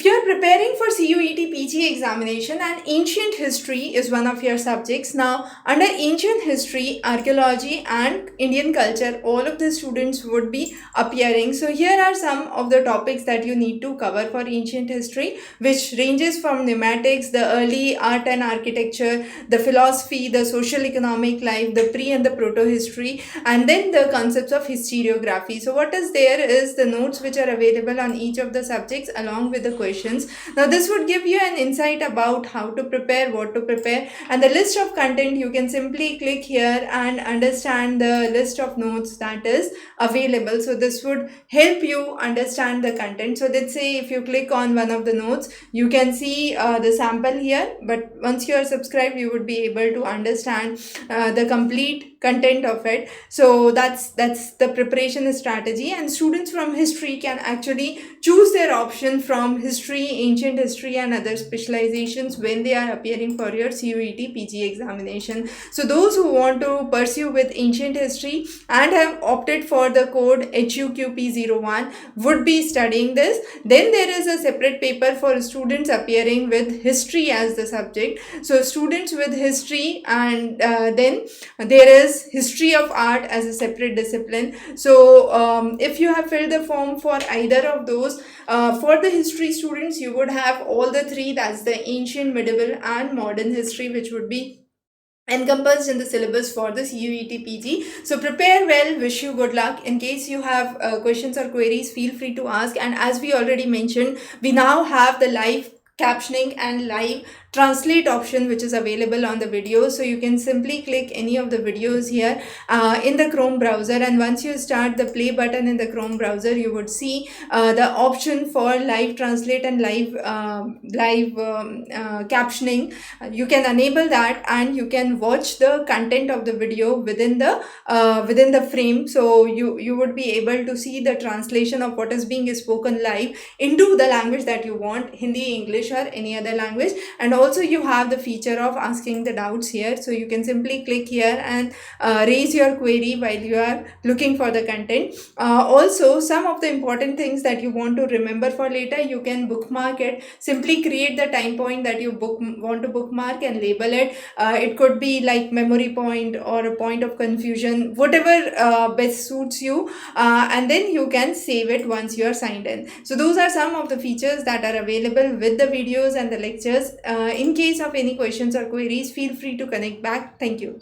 If you're preparing for CUET PG examination and ancient history is one of your subjects, now under ancient history, archaeology and Indian culture, all of the students would be appearing. So here are some of the topics that you need to cover for ancient history, which ranges from pneumatics, the early art and architecture, the philosophy, the social economic life, the pre and the proto history, and then the concepts of historiography. So what is there is the notes which are available on each of the subjects along with the questions. Now this would give you an insight about how to prepare, what to prepare, and the list of content. You can simply click here and understand the list of notes that is available. So this would help you understand the content. So let's say if you click on one of the notes, you can see the sample here, but once you are subscribed, you would be able to understand the complete content of it. So that's the preparation strategy, and students from history can actually choose their option from history, ancient history and other specializations when they are appearing for your CUET PG examination. So those who want to pursue with ancient history and have opted for the code HUQP01 would be studying this. Then there is a separate paper for students appearing with history as the subject. So students with history, and then there is history of art as a separate discipline. So if you have filled the form for either of those, for the history students you would have all the three, that's the ancient, medieval and modern history, which would be encompassed in the syllabus for the CUET PG. So prepare well, wish you good luck. In case you have questions or queries, feel free to ask. And as we already mentioned, we now have the live captioning and live translate option which is available on the video. So you can simply click any of the videos here in the Chrome browser, and once you start the play button in the Chrome browser, you would see the option for live translate and live captioning. You can enable that and you can watch the content of the video within the frame. So you would be able to see the translation of what is being spoken live into the language that you want, Hindi, English or any other language. And also you have the feature of asking the doubts here. So you can simply click here and raise your query while you are looking for the content. Also, some of the important things that you want to remember for later, you can bookmark it. Simply create the time point that you want to bookmark and label it. It could be like memory point or a point of confusion, whatever best suits you, and then you can save it once you are signed in. So those are some of the features that are available with the videos and the lectures. In case of any questions or queries, feel free to connect back. Thank you.